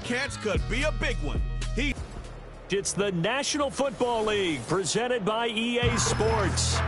catch could be a big one. It's the National Football League presented by EA Sports.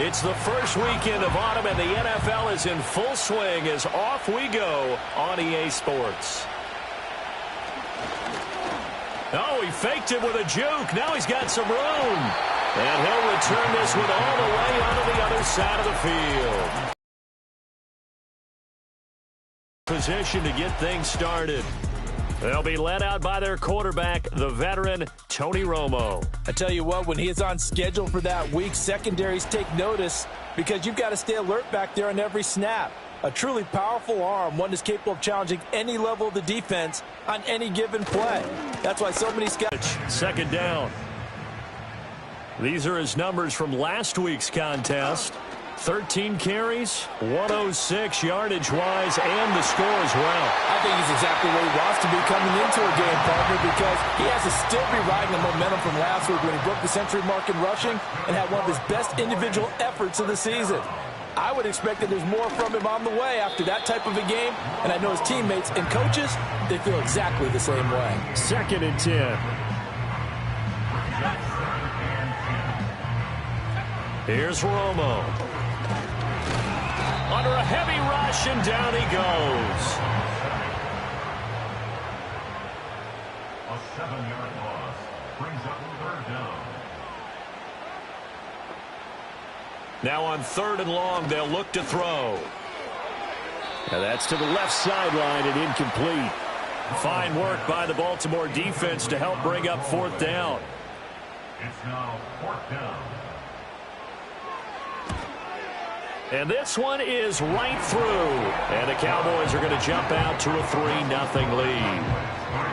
It's the first weekend of autumn, and the NFL is in full swing as off we go on EA Sports. Oh, he faked it with a juke. Now he's got some room. And he'll return this one all the way onto the other side of the field. Position to get things started. They'll be led out by their quarterback, the veteran Tony Romo. I tell you what, when he is on schedule for that week, secondaries take notice because you've got to stay alert back there on every snap. A truly powerful arm, one that's capable of challenging any level of the defense on any given play. That's why so many scouts. Second down. These are his numbers from last week's contest. 13 carries, 106 yardage-wise, and the score as well. I think he's exactly where he wants to be coming into a game, partner, because he has to still be riding the momentum from last week when he broke the century mark in rushing and had one of his best individual efforts of the season. I would expect that there's more from him on the way after that type of a game, and I know his teammates and coaches, they feel exactly the same way. 2nd and 10. Here's Romo. Under a heavy rush, and down he goes. A 7-yard loss brings up 3rd down. Now on 3rd and long, they'll look to throw. Now that's to the left sideline and incomplete. Fine work by the Baltimore defense to help bring up 4th down. It's now 4th down. And this one is right through. And the Cowboys are going to jump out to a 3-0 lead.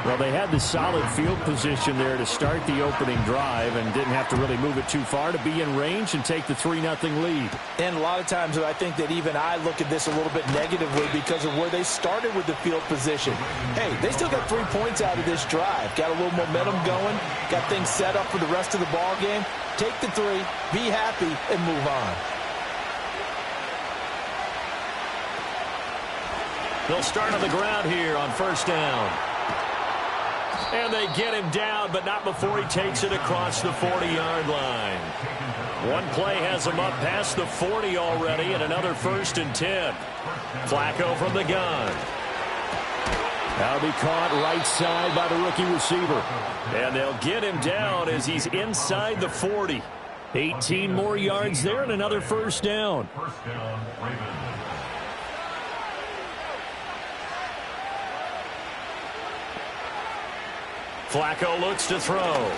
Well, they had the solid field position there to start the opening drive and didn't have to really move it too far to be in range and take the 3-0 lead. And a lot of times I think that even I look at this a little bit negatively because of where they started with the field position. Hey, they still got 3 points out of this drive. Got a little momentum going. Got things set up for the rest of the ball game. Take the 3, be happy, and move on. They'll start on the ground here on 1st down. And they get him down, but not before he takes it across the 40-yard line. One play has him up past the 40 already, and another 1st and 10. Flacco from the gun. That'll be caught right side by the rookie receiver. And they'll get him down as he's inside the 40. 18 more yards there and another 1st down. 1st down, Ravens. Flacco looks to throw. Nowhere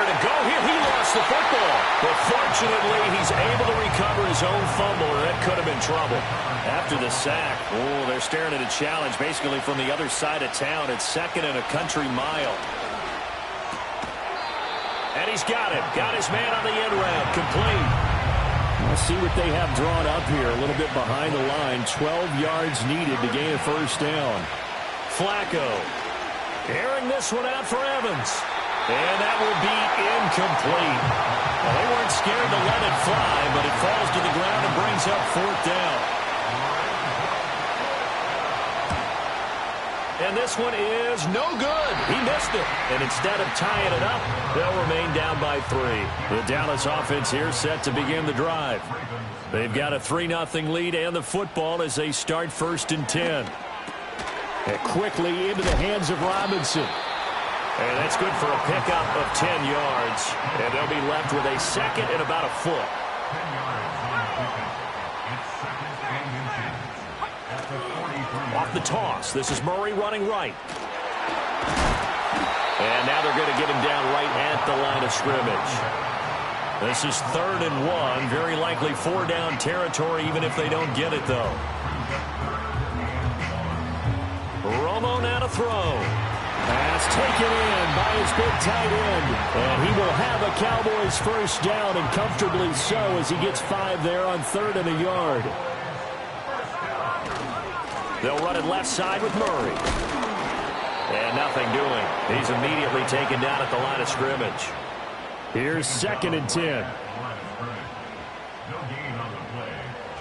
to go here. He lost the football. But fortunately, he's able to recover his own fumble, or that could have been trouble. After the sack, oh, they're staring at a challenge basically from the other side of town. It's 2nd and a country mile. And he's got it. Got his man on the end route. Complete. Let's see what they have drawn up here. A little bit behind the line. 12 yards needed to gain a 1st down. Flacco. Airing this one out for Evans. And that will be incomplete. Well, they weren't scared to let it fly, but it falls to the ground and brings up 4th down. And this one is no good. He missed it. And instead of tying it up, they'll remain down by 3. The Dallas offense here set to begin the drive. They've got a 3-0 lead and the football as they start 1st and 10. And quickly into the hands of Robinson. And that's good for a pickup of 10 yards. And they'll be left with a second and about a foot. 10 yards on the pickup. It's 2nd and inches. At the 43. Off the toss, this is Murray running right. And now they're going to get him down right at the line of scrimmage. This is 3rd and 1. Very likely 4-down territory, even if they don't get it, though. Romo now to throw. Pass taken in by his big tight end. And he will have a Cowboys 1st down, and comfortably so, as he gets 5 there on 3rd and a yard. They'll run it left side with Murray. And nothing doing. He's immediately taken down at the line of scrimmage. Here's 2nd and 10.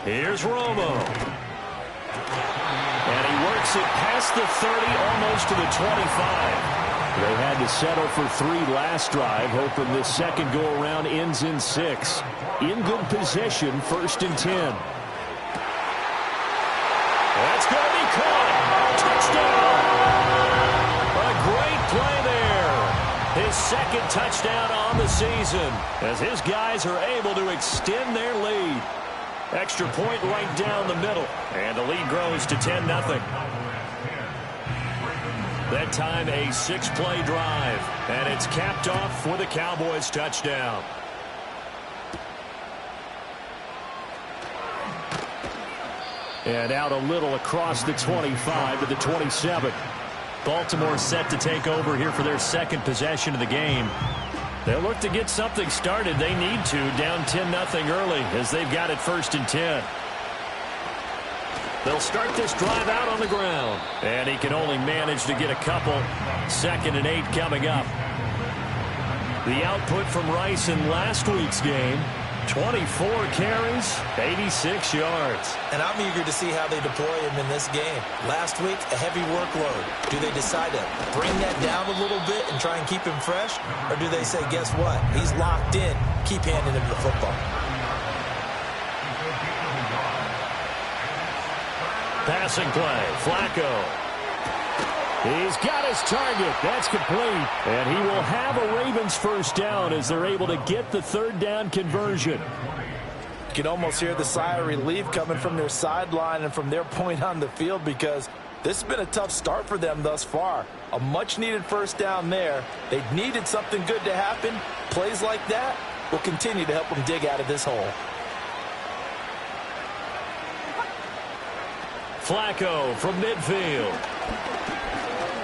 Here's Romo. And he works it past the 30, almost to the 25. They had to settle for 3 last drive, hoping this second go-around ends in 6. In good position, 1st and 10. That's going to be caught. Touchdown. A great play there. His 2nd touchdown on the season as his guys are able to extend their lead. Extra point right down the middle. And the lead grows to 10-0. That time a 6-play drive. And it's capped off for the Cowboys touchdown. And out a little across the 25 to the 27. Baltimore set to take over here for their 2nd possession of the game. They'll look to get something started. They need to, down 10-0 early as they've got it 1st and 10. They'll start this drive out on the ground. And he can only manage to get a couple. 2nd and 8 coming up. The output from Rice in last week's game, 24 carries, 86 yards. And I'm eager to see how they deploy him in this game. Last week, a heavy workload. Do they decide to bring that down a little bit and try and keep him fresh? Or do they say, guess what? He's locked in. Keep handing him the football. Passing play, Flacco. He's got his target. That's complete. And he will have a Ravens 1st down as they're able to get the 3rd down conversion. You can almost hear the sigh of relief coming from their sideline and from their point on the field, because this has been a tough start for them thus far. A much-needed 1st down there. They needed something good to happen. Plays like that will continue to help them dig out of this hole. Flacco from midfield.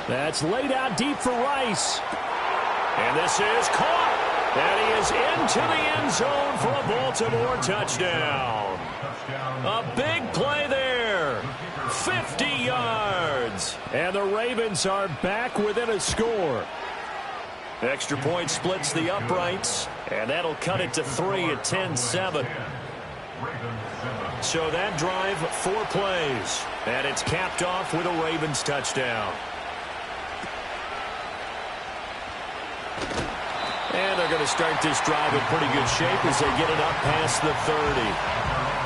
That's laid out deep for Rice. And this is caught. And he is into the end zone for a Baltimore touchdown. A big play there. 50 yards. And the Ravens are back within a score. Extra point splits the uprights. And that'll cut it to 3 at 10-7. So that drive, 4 plays. And it's capped off with a Ravens touchdown. And they're going to start this drive in pretty good shape as they get it up past the 30.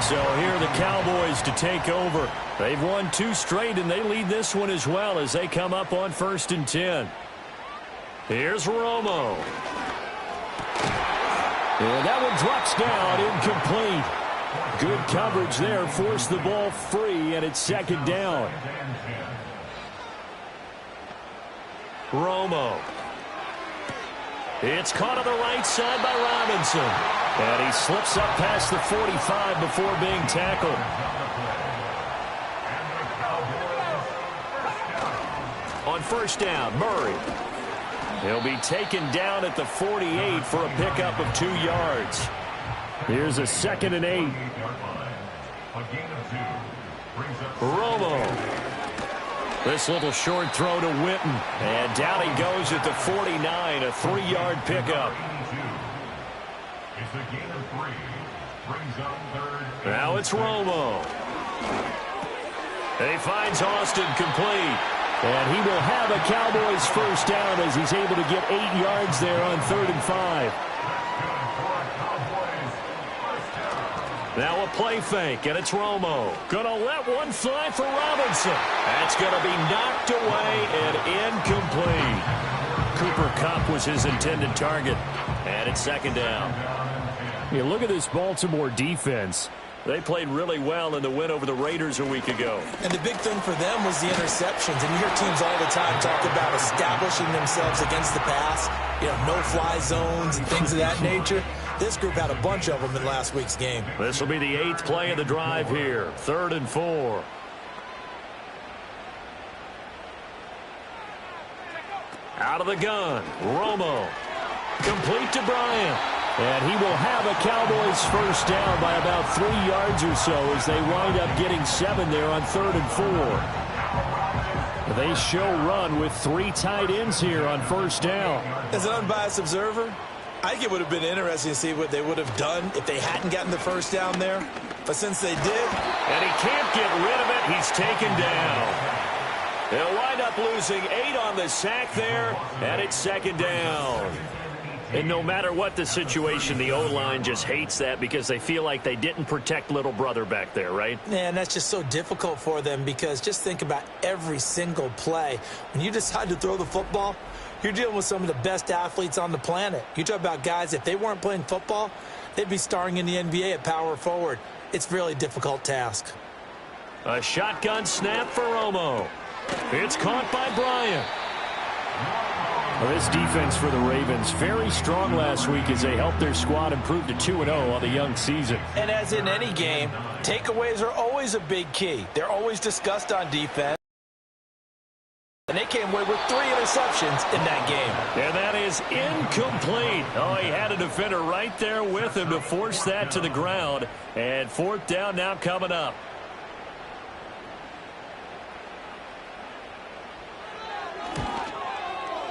So here are the Cowboys to take over. They've won 2 straight, and they lead this one as well as they come up on 1st and 10. Here's Romo. And that one drops down, incomplete. Good coverage there, forced the ball free, and it's 2nd down. Romo. It's caught on the right side by Robinson. And he slips up past the 45 before being tackled. On 1st down, Murray. He'll be taken down at the 48 for a pickup of 2 yards. Here's a 2nd and 8. Romo. This little short throw to Witten. And down he goes at the 49, a 3-yard pickup. Now it's Romo. And he finds Austin complete. And he will have a Cowboys first down as he's able to get 8 yards there on 3rd and 5. Now a play fake, and it's Romo. Gonna let one fly for Robinson. That's gonna be knocked away and incomplete. Cooper Kupp was his intended target. And it's 2nd down. Yeah, look at this Baltimore defense. They played really well in the win over the Raiders a week ago. And the big thing for them was the interceptions. And you hear teams all the time talk about establishing themselves against the pass, no-fly zones and things of that nature. This group had a bunch of them in last week's game. This will be the 8th play of the drive here. 3rd and 4. Out of the gun, Romo. Complete to Bryant. And he will have a Cowboys first down by about 3 yards or so as they wind up getting 7 there on 3rd and 4. They show run with 3 tight ends here on first down. As an unbiased observer, I think it would have been interesting to see what they would have done if they hadn't gotten the first down there. But since they did. And he can't get rid of it. He's taken down. They'll wind up losing 8 on the sack there. And it's 2nd down. And no matter what the situation, the O-line just hates that because they feel like they didn't protect little brother back there, right? Yeah, and that's just so difficult for them because just think about every single play. When you decide to throw the football, you're dealing with some of the best athletes on the planet. You talk about guys, if they weren't playing football, they'd be starring in the NBA at power forward. It's a really difficult task. A shotgun snap for Romo. It's caught by Bryant. Well, this defense for the Ravens, very strong last week as they helped their squad improve to 2-0 on the young season. And as in any game, takeaways are always a big key. They're always discussed on defense. And they came away with 3 interceptions in that game. And that is incomplete. Oh, he had a defender right there with him to force that to the ground. And 4th down now coming up.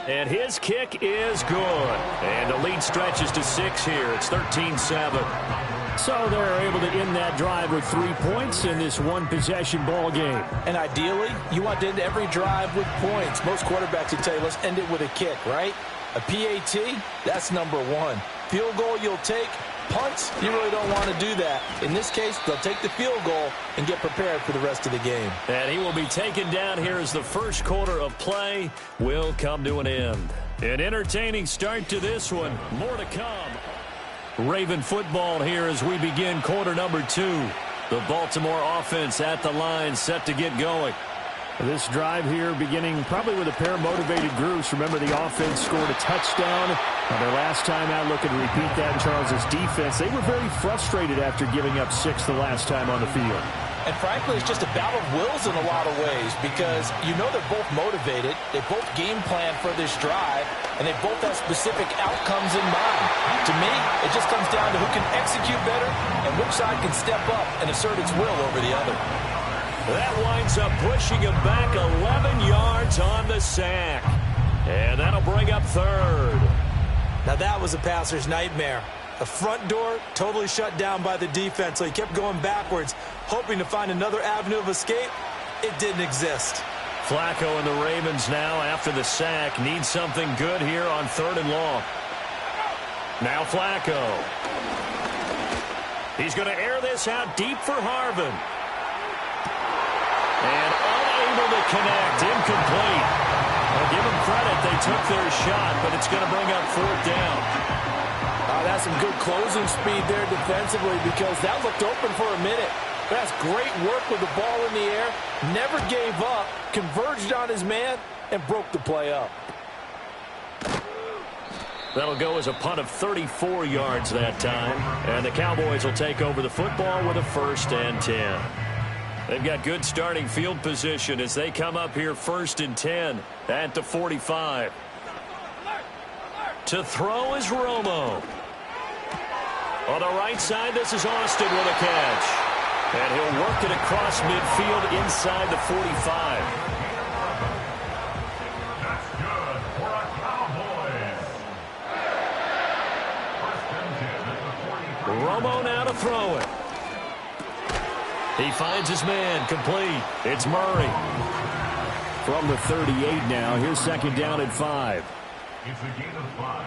And his kick is good. And the lead stretches to 6 here. It's 13-7. So they're able to end that drive with 3 points in this one-possession ball game. And ideally, you want to end every drive with points. Most quarterbacks will tell you, let's end it with a kick, right? A PAT, that's number 1. Field goal you'll take. Punts, you really don't want to do that. In this case, they'll take the field goal and get prepared for the rest of the game. And he will be taken down here as the first quarter of play will come to an end. An entertaining start to this one. More to come. Raven football here as we begin quarter number 2. The Baltimore offense at the line set to get going. This drive here beginning probably with a pair of motivated groups. Remember, the offense scored a touchdown. On their last time out, looking to repeat that in Charles' defense. They were very frustrated after giving up 6 the last time on the field. And frankly, it's just a battle of wills in a lot of ways because they're both motivated. They both game plan for this drive, and they both have specific outcomes in mind. To me, it just comes down to who can execute better and which side can step up and assert its will over the other. That winds up pushing him back 11 yards on the sack. And that'll bring up 3rd. Now that was a passer's nightmare. The front door totally shut down by the defense, so he kept going backwards, hoping to find another avenue of escape. It didn't exist. Flacco and the Ravens now, after the sack, need something good here on 3rd and long. Now Flacco. He's going to air this out deep for Harvin. And unable to connect, incomplete. I'll give them credit, they took their shot, but it's going to bring up 4th down. That's some good closing speed there defensively because that looked open for a minute. That's great work with the ball in the air. Never gave up, converged on his man, and broke the play up. That'll go as a punt of 34 yards that time. And the Cowboys will take over the football with a 1st and 10. They've got good starting field position as they come up here 1st and 10 at the 45. To throw is Romo. On the right side, this is Austin with a catch. And he'll work it across midfield inside the 45. That's good for a Cowboys. 1st and 10 at the 43. Romo now to throw it. He finds his man, complete. It's Murray. From the 38 now, here's second down and 5. It's a gain of 5.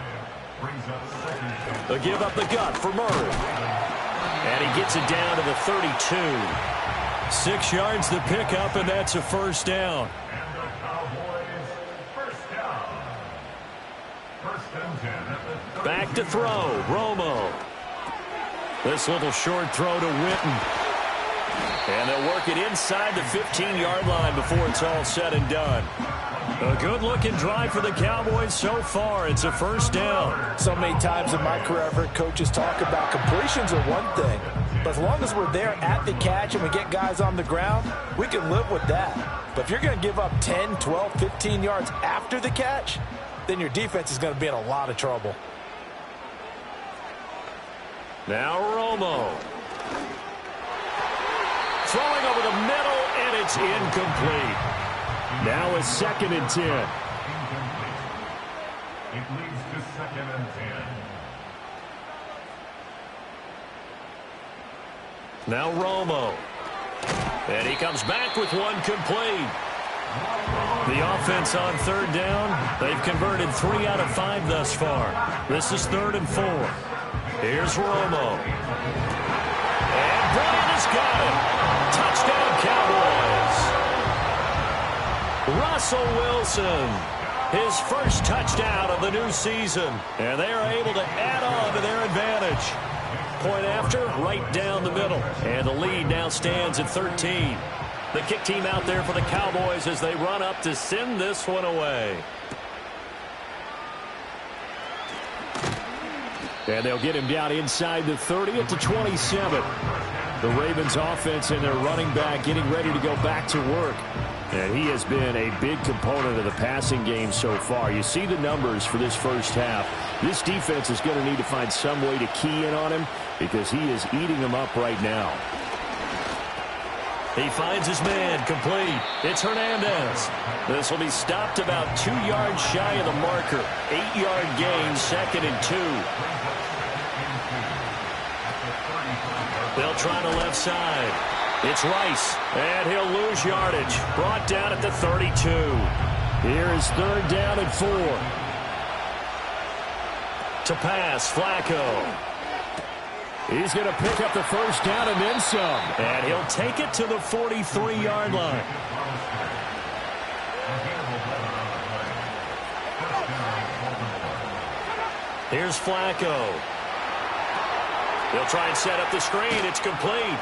Brings up second down. They give up the gut for Murray. And he gets it down to the 32. 6 yards to pick up, and that's a first down. And the Cowboys first down. First and 10 at the 30. Back to throw, Romo. This little short throw to Witten. And they'll work it inside the 15-yard line before it's all said and done. A good-looking drive for the Cowboys so far. It's a first down. So many times in my career, I've heard coaches talk about completions are one thing. But as long as we're there at the catch and we get guys on the ground, we can live with that. But if you're going to give up 10, 12, 15 yards after the catch, then your defense is going to be in a lot of trouble. Now Romo. Throwing over the middle, and it's incomplete. Now a second and 10. Incomplete. It leads to second and 10. Now Romo. And he comes back with one complete. The offense on third down, they've converted 3 out of 5 thus far. This is 3rd and 4. Here's Romo. And Bryant has got it. Touchdown, Cowboys. Russell Wilson, his first touchdown of the new season. And they are able to add on to their advantage. Point after, right down the middle. And the lead now stands at 13. The kick team out there for the Cowboys as they run up to send this one away. And they'll get him down inside the 30 at the 27. The Ravens offense and their running back getting ready to go back to work. And he has been a big component of the passing game so far. You see the numbers for this first half. This defense is going to need to find some way to key in on him because he is eating them up right now. He finds his man complete. It's Hernandez. This will be stopped about 2 yards shy of the marker. 8-yard gain, 2nd and 2. They'll try the left side. It's Rice, and he'll lose yardage. Brought down at the 32. Here is 3rd down and 4. To pass, Flacco. He's going to pick up the first down and then some. And he'll take it to the 43-yard line. Here's Flacco. They'll try and set up the screen. It's complete.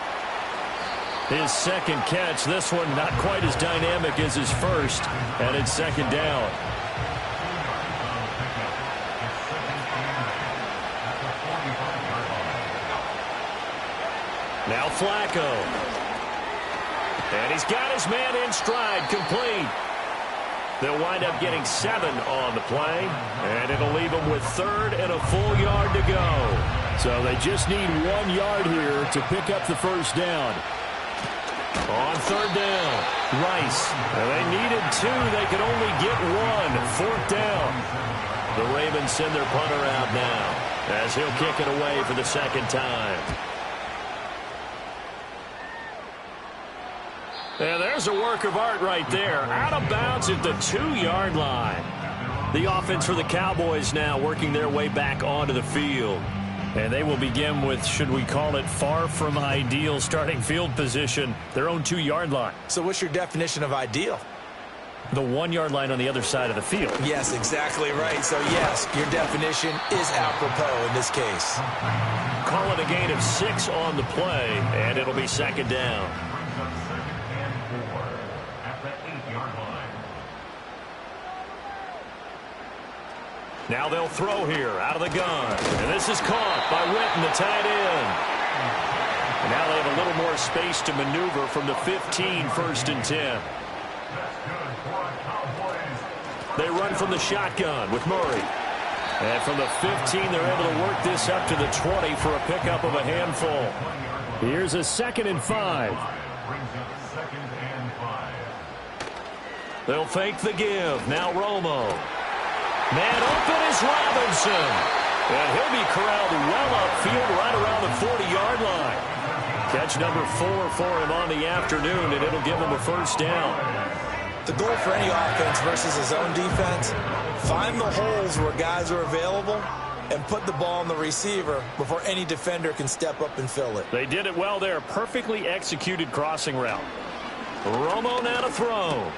His second catch. This one not quite as dynamic as his first. And it's 2nd down. Now Flacco. And he's got his man in stride, complete. They'll wind up getting 7 on the play, and it'll leave them with 3rd and a full yard to go. So they just need 1 yard here to pick up the first down. On 3rd down, Rice. And they needed 2. They could only get 1. 4th down. The Ravens send their punter out now as he'll kick it away for the 2nd time. And there's a work of art right there. Out of bounds at the 2-yard line. The offense for the Cowboys now working their way back onto the field. And they will begin with, should we call it, far from ideal starting field position, their own 2-yard line. So what's your definition of ideal? The 1-yard line on the other side of the field. Yes, exactly right. So, yes, your definition is apropos in this case. Call it a gain of 6 on the play, and it'll be 2nd down. Now they'll throw here out of the gun. And this is caught by Witten, the tight end. And now they have a little more space to maneuver from the 15, 1st and 10. They run from the shotgun with Murray. And from the 15, they're able to work this up to the 20 for a pickup of a handful. Here's a 2nd and 5. They'll fake the give. Now Romo. Man open is Robinson. And he'll be corralled well upfield right around the 40-yard line. Catch number 4 for him on the afternoon, and it'll give him a first down. The goal for any offense versus his own defense, find the holes where guys are available and put the ball on the receiver before any defender can step up and fill it. They did it well there. Perfectly executed crossing route. Romo now to throw.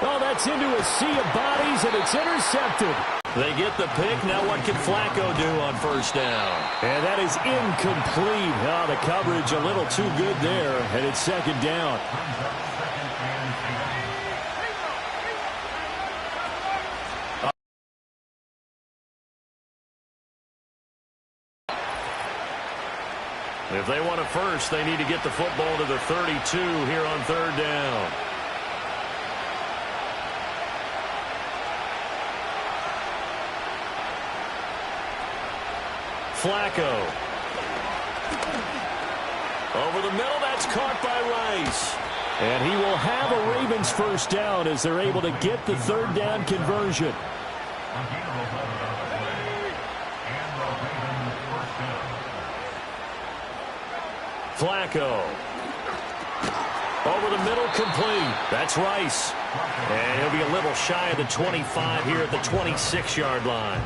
Oh, that's into a sea of bodies, and it's intercepted. They get the pick. Now what can Flacco do on first down? And that is incomplete. Oh, the coverage a little too good there, and it's second down. If they want a first, they need to get the football to the 32 here on third down. Flacco. Over the middle, that's caught by Rice. And he will have a Ravens first down as they're able to get the third down conversion. Flacco. Over the middle, complete. That's Rice. And he'll be a little shy of the 25 here at the 26-yard line.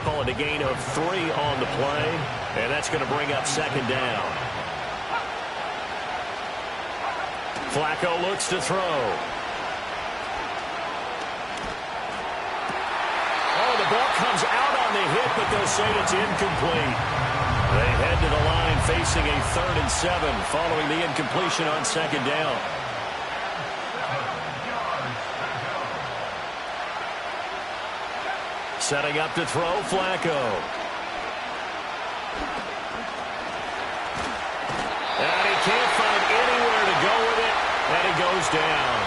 Call it a gain of 3 on the play, and that's going to bring up second down. Flacco looks to throw. Oh, the ball comes out on the hit, but they'll say it's incomplete. They head to the line facing a 3rd and 7 following the incompletion on second down. Setting up to throw, Flacco. And he can't find anywhere to go with it, and he goes down.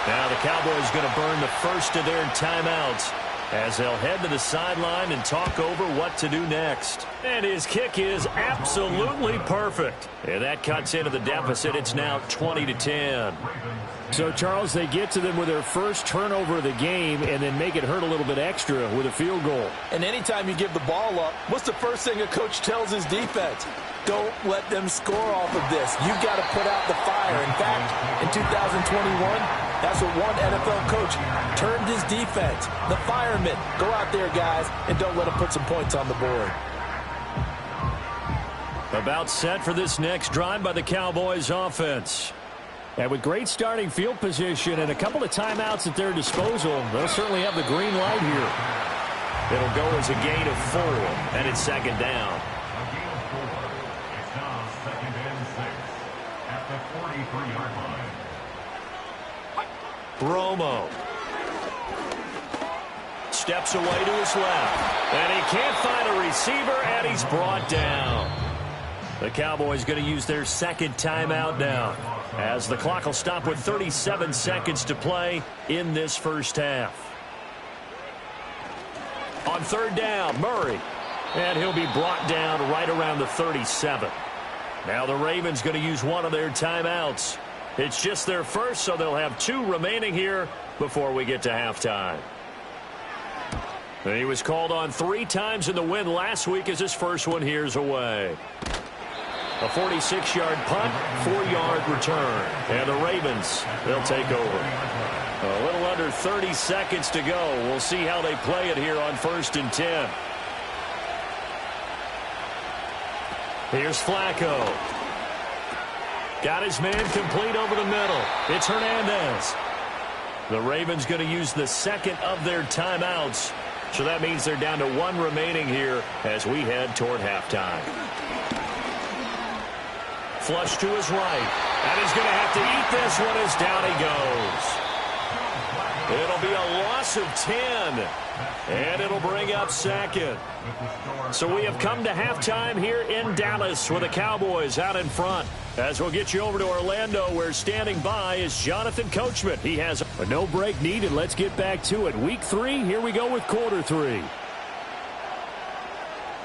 Now the Cowboys going to burn the first of their timeouts as they'll head to the sideline and talk over what to do next. And his kick is absolutely perfect. And that cuts into the deficit. It's now 20-10. So, Charles, they get to them with their first turnover of the game and then make it hurt a little bit extra with a field goal. And anytime you give the ball up, what's the first thing a coach tells his defense? Don't let them score off of this. You've got to put out the fire. In fact, in 2021, that's what one NFL coach termed his defense. The firemen. Go out there, guys, and don't let them put some points on the board. About set for this next drive by the Cowboys offense. And with great starting field position and a couple of timeouts at their disposal, they'll certainly have the green light here. It'll go as a gain of 4, and it's second down. A gain of 4. It's now 2nd and 6 at the 43-yard line. Romo. Steps away to his left. And he can't find a receiver, and he's brought down. The Cowboys going to use their second timeout now, as the clock will stop with 37 seconds to play in this first half. On third down, Murray. And he'll be brought down right around the 37. Now the Ravens going to use one of their timeouts. It's just their first, so they'll have 2 remaining here before we get to halftime. And he was called on 3 times in the win last week as his first one here's away. A 46-yard punt, 4-yard return. And the Ravens, they'll take over. A little under 30 seconds to go. We'll see how they play it here on 1st and 10. Here's Flacco. Got his man complete over the middle. It's Hernandez. The Ravens going to use the second of their timeouts. So that means they're down to 1 remaining here as we head toward halftime. Flush to his right. And he's going to have to eat this one as down he goes. It'll be a loss of 10. And it'll bring up second. So we have come to halftime here in Dallas with the Cowboys out in front. As we'll get you over to Orlando, where standing by is Jonathan Coachman. He has a no break needed. Let's get back to it. Week 3, here we go with quarter 3.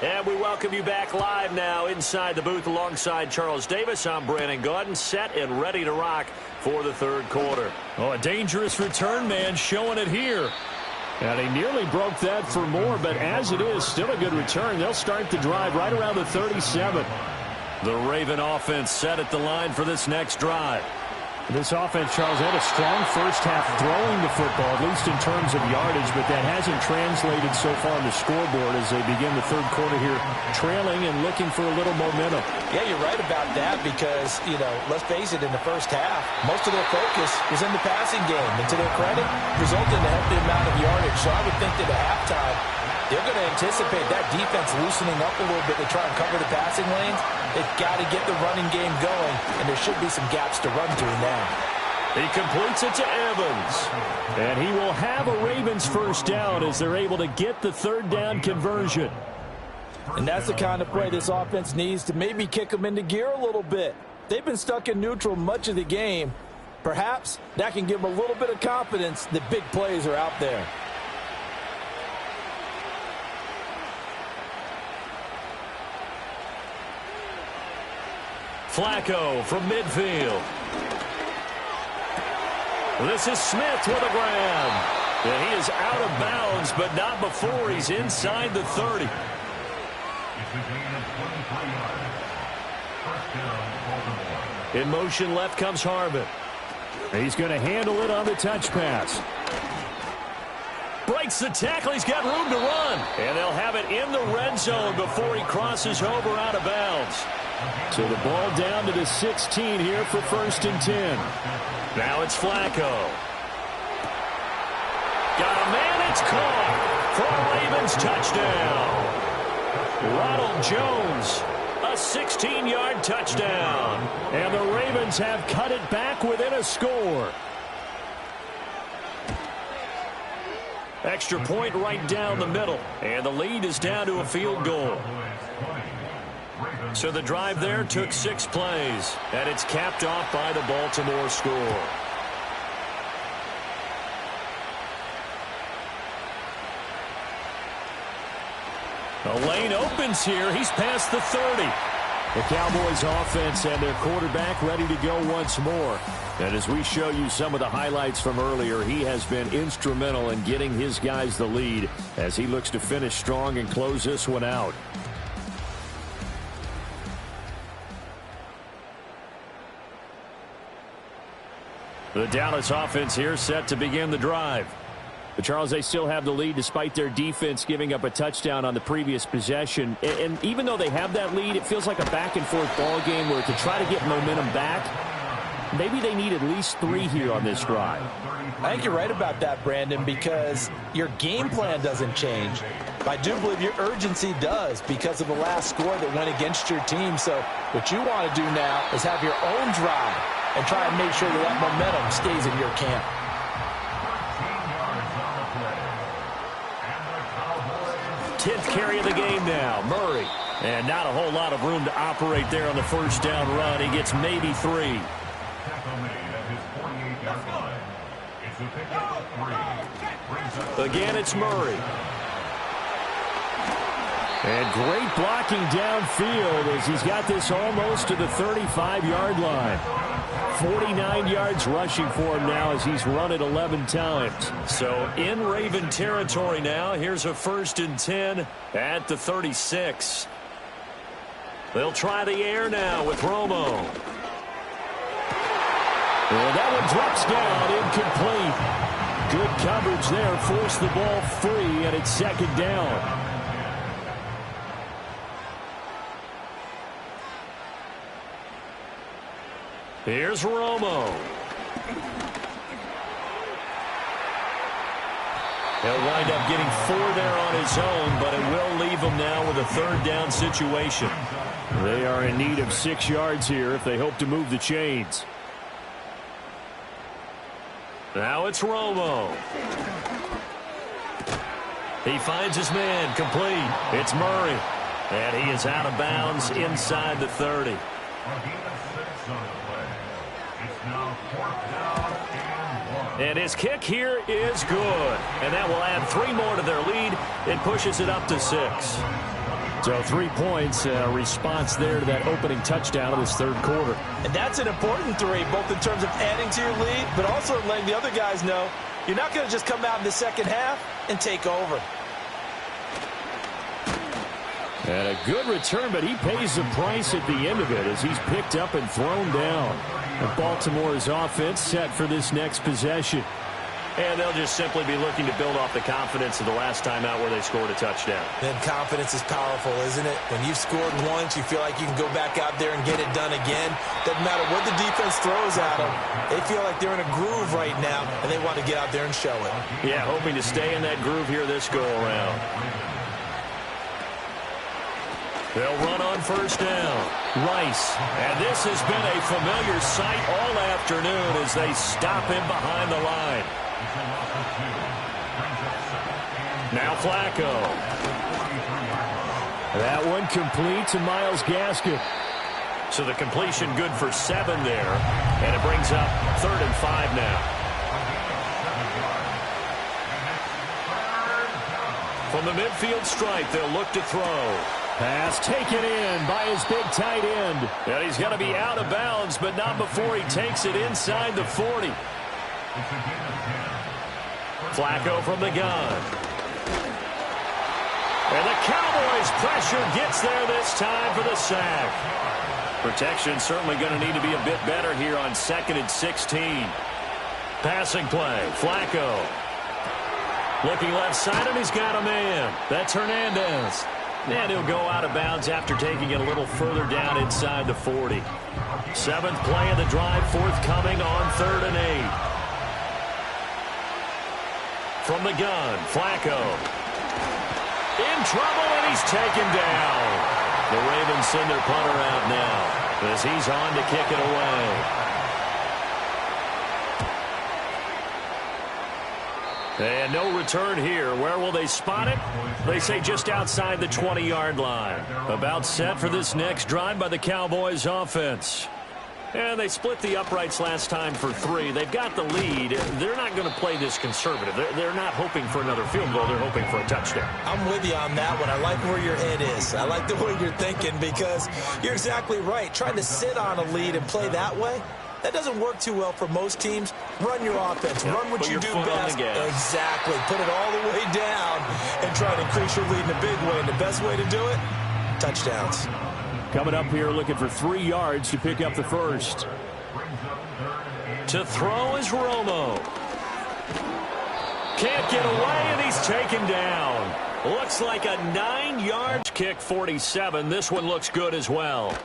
And we welcome you back live now inside the booth alongside Charles Davis. I'm Brandon Gaudin, set and ready to rock for the third quarter. Oh, a dangerous return man showing it here. And he nearly broke that for more, but as it is, still a good return. They'll start the drive right around the 37. The Raven offense set at the line for this next drive. This offense, Charles, had a strong first half throwing the football, at least in terms of yardage, but that hasn't translated so far on the scoreboard as they begin the third quarter here, trailing and looking for a little momentum. Yeah, you're right about that because, let's face it, in the first half, most of their focus was in the passing game. And to their credit, resulted in a healthy amount of yardage. So I would think that at halftime, they're going to anticipate that defense loosening up a little bit to try and cover the passing lanes. They've got to get the running game going, and there should be some gaps to run through now. He completes it to Evans. And he will have a Ravens first down as they're able to get the third down conversion. And that's the kind of play this offense needs to maybe kick them into gear a little bit. They've been stuck in neutral much of the game. Perhaps that can give them a little bit of confidence that big plays are out there. Flacco from midfield. This is Smith with a grab. And he is out of bounds, but not before he's inside the 30. It's a gain of 23 yards. First down, Baltimore. In motion left comes Harvin. He's going to handle it on the touch pass. Breaks the tackle. He's got room to run. And they'll have it in the red zone before he crosses over out of bounds. So the ball down to the 16 here for 1st and 10. Now it's Flacco. Got a man. It's caught for a Ravens touchdown. Ronald Jones, a 16-yard touchdown. And the Ravens have cut it back within a score. Extra point right down the middle. And the lead is down to a field goal. So the drive there took 6 plays. And it's capped off by the Baltimore score. The lane opens here. He's past the 30. The Cowboys offense and their quarterback ready to go once more. And as we show you some of the highlights from earlier, he has been instrumental in getting his guys the lead as he looks to finish strong and close this one out. The Dallas offense here set to begin the drive. But Charles, they still have the lead despite their defense giving up a touchdown on the previous possession. And even though they have that lead, it feels like a back-and-forth ball game where to try to get momentum back, maybe they need at least 3 here on this drive. I think you're right about that, Brandon, because your game plan doesn't change. I do believe your urgency does because of the last score that went against your team. So what you want to do now is have your own drive and try and make sure that that momentum stays in your camp. 10th carry of the game now. Murray. And not a whole lot of room to operate there on the first down run. He gets maybe 3. Again, it's Murray. And great blocking downfield as he's got this almost to the 35-yard line. 49 yards rushing for him now as he's run it 11 times. So in Raven territory now. Here's a 1st and 10 at the 36. They'll try the air now with Romo. And that one drops down, incomplete. Good coverage there, forced the ball free, and it's 2nd down. Here's Romo. He'll wind up getting 4 there on his own, but it will leave him now with a 3rd down situation. They are in need of 6 yards here if they hope to move the chains. Now it's Romo. He finds his man, complete. It's Murray. And he is out of bounds inside the 30. And his kick here is good. And that will add 3 more to their lead. It pushes it up to 6. So 3 points, a response there to that opening touchdown of this 3rd quarter. And that's an important 3, both in terms of adding to your lead, but also letting the other guys know you're not going to just come out in the second half and take over. And a good return, but he pays the price at the end of it as he's picked up and thrown down. And Baltimore's offense set for this next possession. And they'll just simply be looking to build off the confidence of the last time out where they scored a touchdown. Then confidence is powerful, isn't it? When you've scored once, you feel like you can go back out there and get it done again. Doesn't matter what the defense throws at them. They feel like they're in a groove right now, and they want to get out there and show it. Yeah, hoping to stay in that groove here this go-around. They'll run on first down. Rice. And this has been a familiar sight all afternoon as they stop him behind the line. Now Flacco. That one complete to Myles Gaskin. So the completion good for 7 there. And it brings up 3rd and 5 now. From the midfield stripe, they'll look to throw. Pass taken in by his big tight end. And he's going to be out of bounds, but not before he takes it inside the 40. Flacco from the gun. And the Cowboys' pressure gets there this time for the sack. Protection certainly going to need to be a bit better here on 2nd and 16. Passing play, Flacco. Looking left side, and he's got a man. That's Hernandez. And he'll go out of bounds after taking it a little further down inside the 40. 7th play of the drive forthcoming on 3rd and 8. From the gun, Flacco. In trouble, and he's taken down. The Ravens send their punter out now as he's on to kick it away. And no return here. Where will they spot it? They say just outside the 20-yard line. About set for this next drive by the Cowboys offense. And they split the uprights last time for 3. They've got the lead. They're not going to play this conservative. They're not hoping for another field goal. They're hoping for a touchdown. I'm with you on that one. I like where your head is. I like the way you're thinking because you're exactly right. Trying to sit on a lead and play that way, that doesn't work too well for most teams. Run your offense. Run what you do best. Exactly. Put it all the way down and try to increase your lead in a big way. And the best way to do it, touchdowns. Coming up here looking for 3 yards to pick up the first. To throw is Romo. Can't get away, and he's taken down. Looks like a 9-yard kick, 47. This one looks good as well.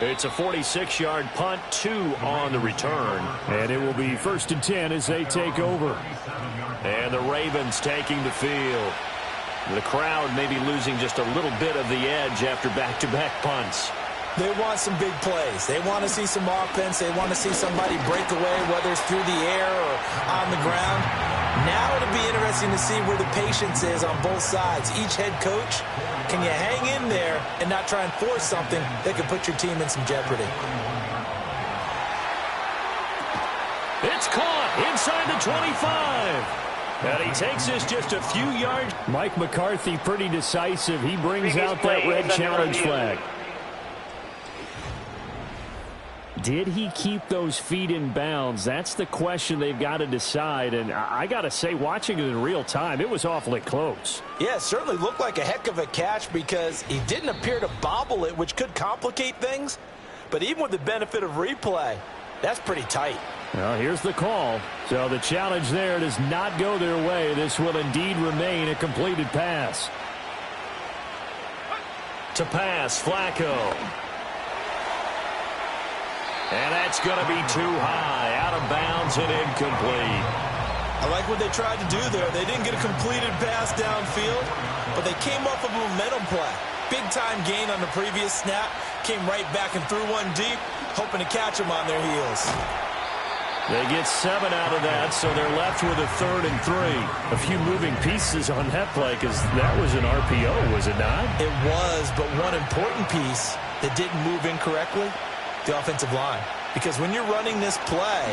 It's a 46-yard punt, 2 on the return. And it will be 1st and 10 as they take over. And the Ravens taking the field. The crowd maybe losing just a little bit of the edge after back-to-back punts. They want some big plays. They want to see some offense. They want to see somebody break away, whether it's through the air or on the ground. Now it'll be interesting to see where the patience is on both sides. Each head coach, can you hang in there and not try and force something that could put your team in some jeopardy? It's caught inside the 25. And he takes this just a few yards. Mike McCarthy pretty decisive. He brings out that red challenge flag. Did he keep those feet in bounds? That's the question they've got to decide. And I got to say, watching it in real time, it was awfully close. Yeah, it certainly looked like a heck of a catch because he didn't appear to bobble it, which could complicate things. But even with the benefit of replay, that's pretty tight. Well, here's the call. So the challenge there does not go their way. This will indeed remain a completed pass. To pass, Flacco. And that's going to be too high, out of bounds and incomplete. I like what they tried to do there. They didn't get a completed pass downfield, but they came off of a momentum play. Big-time gain on the previous snap. Came right back and threw one deep, hoping to catch them on their heels. They get 7 out of that, so they're left with a 3rd and 3. A few moving pieces on that play because that was an RPO, was it not? It was, but one important piece that didn't move incorrectly, the offensive line. Because when you're running this play,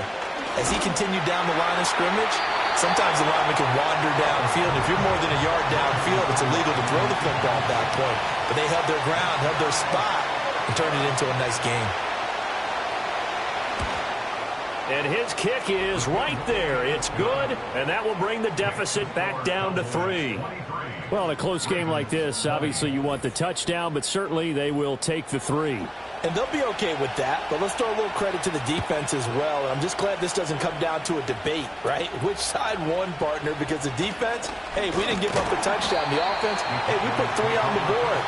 as he continued down the line of scrimmage, sometimes the lineman can wander downfield. If you're more than a yard downfield, it's illegal to throw the football at that point. But they held their ground, held their spot, and turned it into a nice game. And his kick is right there. It's good, and that will bring the deficit back down to 3. Well, in a close game like this, obviously you want the touchdown, but certainly they will take the 3. And they'll be okay with that, but let's throw a little credit to the defense as well. And I'm just glad this doesn't come down to a debate, right? Which side won, partner? Because the defense, hey, we didn't give up a touchdown. The offense, hey, we put 3 on the board.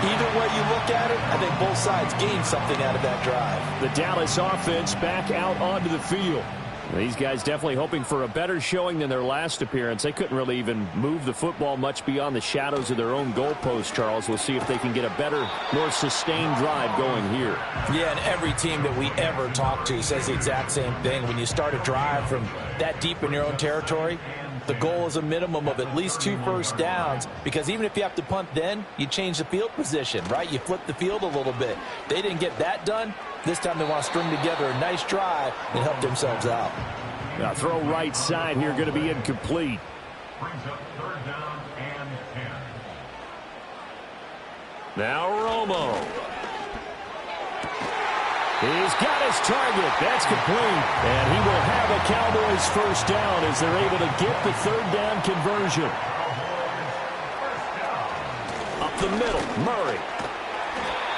Either way you look at it, I think both sides gained something out of that drive. The Dallas offense back out onto the field. These guys definitely hoping for a better showing than their last appearance. They couldn't really even move the football much beyond the shadows of their own goalpost, Charles. We'll see if they can get a better, more sustained drive going here. Yeah, and every team that we ever talk to says the exact same thing. When you start a drive from that deep in your own territory, the goal is a minimum of at least 2 first downs, because even if you have to punt then, you change the field position, right? You flip the field a little bit. They didn't get that done. This time they want to string together a nice drive and help themselves out. Now throw right side here, going to be incomplete. Brings up 3rd down and 10. Now Romo. He's got his target. That's complete. And he will have a Cowboys first down as they're able to get the 3rd down conversion. Up the middle, Murray.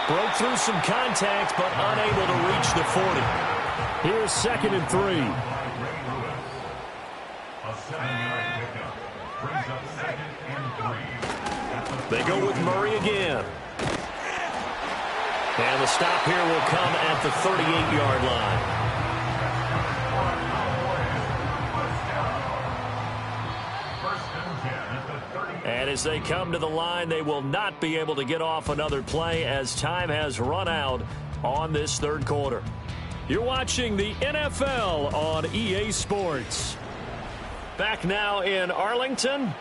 Broke through some contact, but unable to reach the 40. Here's 2nd and 3. A 7-yard pickup. Brings up 2nd and 3. They go with Murray again. And the stop here will come at the 38-yard line. And as they come to the line, they will not be able to get off another play as time has run out on this 3rd quarter. You're watching the NFL on EA Sports. Back now in Arlington.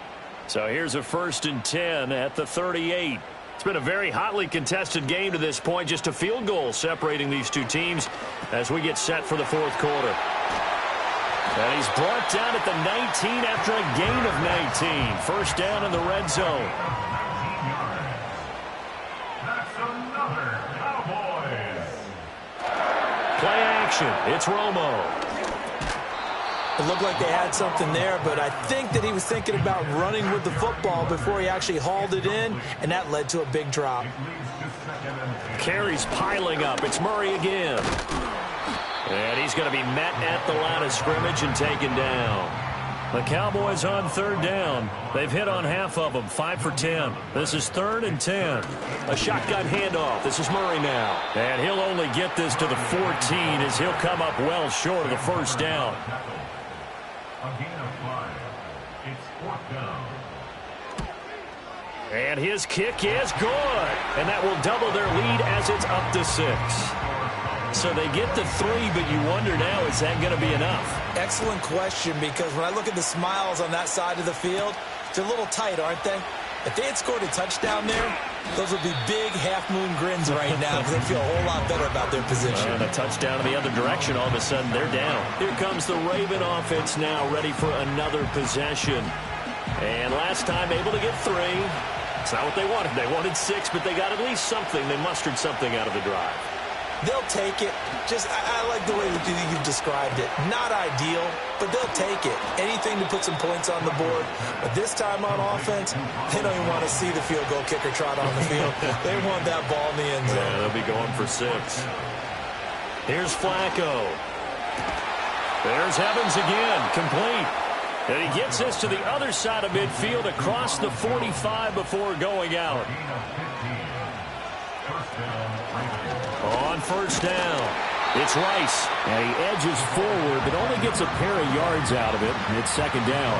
So here's a 1st and 10 at the 38. It's been a very hotly contested game to this point. Just a field goal separating these two teams as we get set for the 4th quarter. And he's brought down at the 19 after a gain of 19. First down in the red zone. That's another Cowboys. Play action. It's Romo. It looked like they had something there, but I think that he was thinking about running with the football before he actually hauled it in, and that led to a big drop. Carries piling up. It's Murray again. And he's going to be met at the line of scrimmage and taken down. The Cowboys on 3rd down. They've hit on half of them, 5 for 10. This is 3rd and 10. A shotgun handoff. This is Murray now. And he'll only get this to the 14 as he'll come up well short of the first down. A gain of 5. It's 4th down. And his kick is good. And that will double their lead as it's up to 6. So they get the 3, but you wonder now, is that going to be enough? Excellent question, because when I look at the smiles on that side of the field, they're a little tight, aren't they? If they had scored a touchdown there, those would be big half-moon grins right now because they feel a whole lot better about their position. And a touchdown in the other direction, all of a sudden they're down. Here comes the Raven offense now, ready for another possession. And last time able to get 3. It's not what they wanted. They wanted 6, but they got at least something. They mustered something out of the drive. They'll take it. I like the way that you've described it. Not ideal, but they'll take it. Anything to put some points on the board. But this time on offense, they don't even want to see the field goal kicker trot on the field. They want that ball in the end zone. Yeah, they'll be going for 6. Here's Flacco. There's Evans again, complete. And he gets this to the other side of midfield across the 45 before going out. On first down, it's Rice. And he edges forward, but only gets a pair of yards out of it. And it's 2nd down.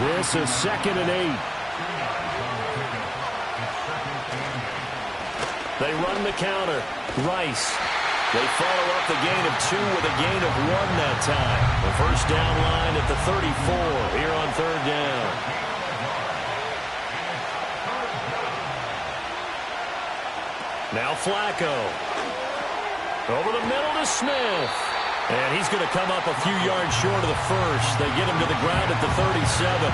This is 2nd and 8. They run the counter. Rice. They follow up the gain of 2 with a gain of 1 that time. The first down line at the 34 here on 3rd down. Now Flacco. Over the middle to Smith. And he's going to come up a few yards short of the first. They get him to the ground at the 37.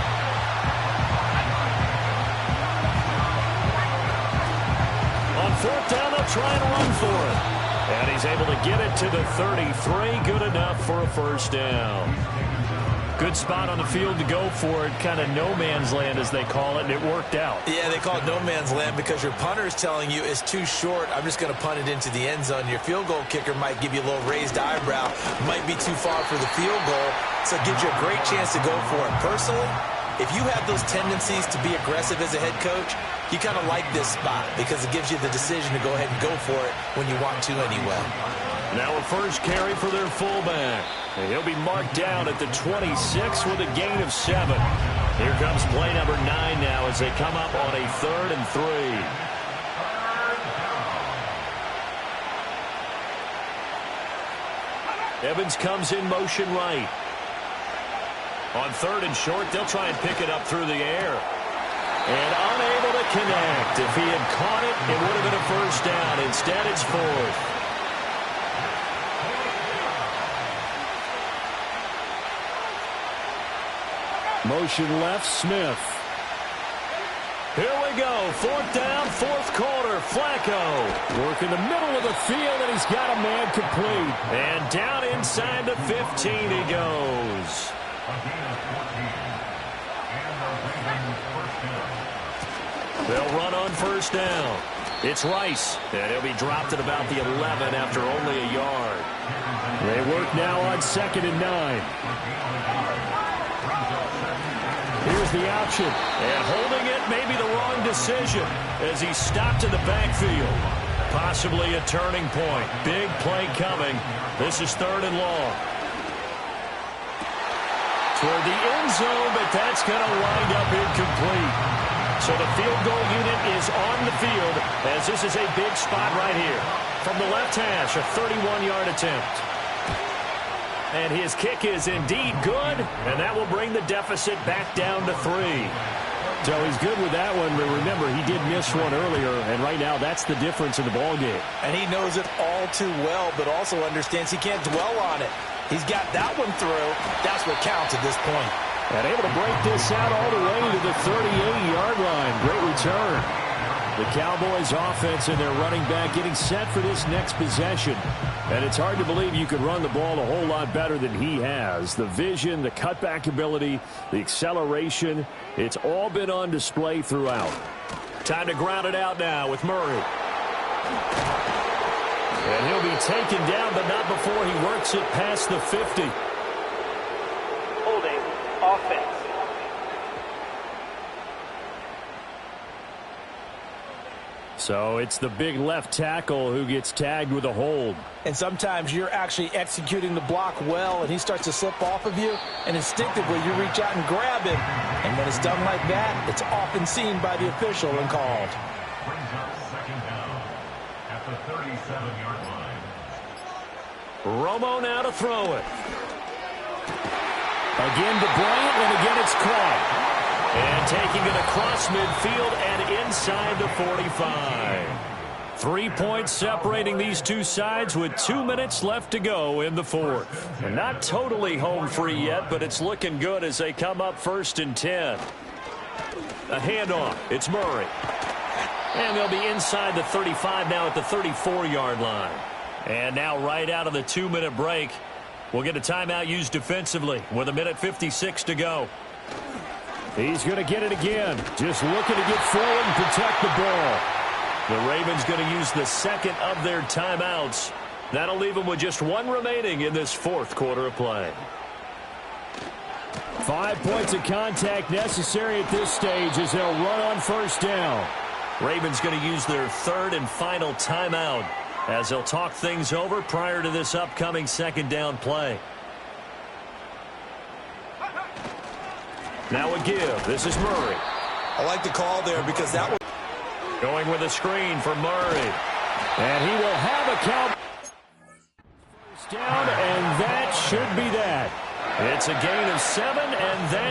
On 4th down, they'll try and run for it. And he's able to get it to the 33. Good enough for a first down. Good spot on the field to go for it, kind of no man's land as they call it, and it worked out. Yeah, they call it no man's land because your punter is telling you it's too short. I'm just going to punt it into the end zone. Your field goal kicker might give you a little raised eyebrow, might be too far for the field goal, so it gives you a great chance to go for it. Personally, if you have those tendencies to be aggressive as a head coach, you kind of like this spot because it gives you the decision to go ahead and go for it when you want to anyway. Now a first carry for their fullback. And he'll be marked down at the 26 with a gain of 7. Here comes play number 9 now as they come up on a 3rd and 3. Evans comes in motion right. On 3rd and short, they'll try and pick it up through the air. And unable to connect. If he had caught it, it would have been a first down. Instead, it's 4th. Motion left, Smith. Here we go. 4th down, 4th quarter. Flacco. Work in the middle of the field, and he's got a man complete. And down inside the 15 he goes. They'll run on first down. It's Rice, and he'll be dropped at about the 11 after only a yard. They work now on 2nd and 9. Here's the option. And holding it may be the wrong decision as he stopped in the backfield. Possibly a turning point. Big play coming. This is 3rd and long. Toward the end zone, but that's going to wind up incomplete. So the field goal unit is on the field as this is a big spot right here. From the left hash, a 31-yard attempt. And his kick is indeed good, and that will bring the deficit back down to 3. So he's good with that one, but remember, he did miss one earlier, and right now that's the difference in the ballgame. And he knows it all too well, but also understands he can't dwell on it. He's got that one through. That's what counts at this point. And able to break this out all the way to the 38-yard line. Great return. The Cowboys offense and their running back getting set for this next possession. And it's hard to believe you could run the ball a whole lot better than he has. The vision, the cutback ability, the acceleration, it's all been on display throughout. Time to ground it out now with Murray. And he'll be taken down, but not before he works it past the 50. Holding offense. So it's the big left tackle who gets tagged with a hold. And sometimes you're actually executing the block well, and he starts to slip off of you, and instinctively you reach out and grab him. And when it's done like that, it's often seen by the official and called. Brings up 2nd down at the 37-yard line. Romo now to throw it. Again to Bryant, and again it's caught. And taking it across midfield and inside the 45. 3 points separating these two sides with 2 minutes left to go in the 4th. And not totally home free yet, but it's looking good as they come up 1st and 10. A handoff. It's Murray. And they'll be inside the 35 now at the 34-yard line. And now right out of the 2-minute break, we'll get a timeout used defensively with 1:56 to go. He's going to get it again. Just looking to get forward and protect the ball. The Ravens going to use the 2nd of their timeouts. That'll leave them with just 1 remaining in this 4th quarter of play. 5 points of contact necessary at this stage as they'll run on first down. Ravens going to use their 3rd and final timeout as they'll talk things over prior to this upcoming 2nd down play. Now a give. This is Murray. I like the call there because that was going with a screen for Murray. And he will have a count. First down, and that should be that. It's a gain of 7, and that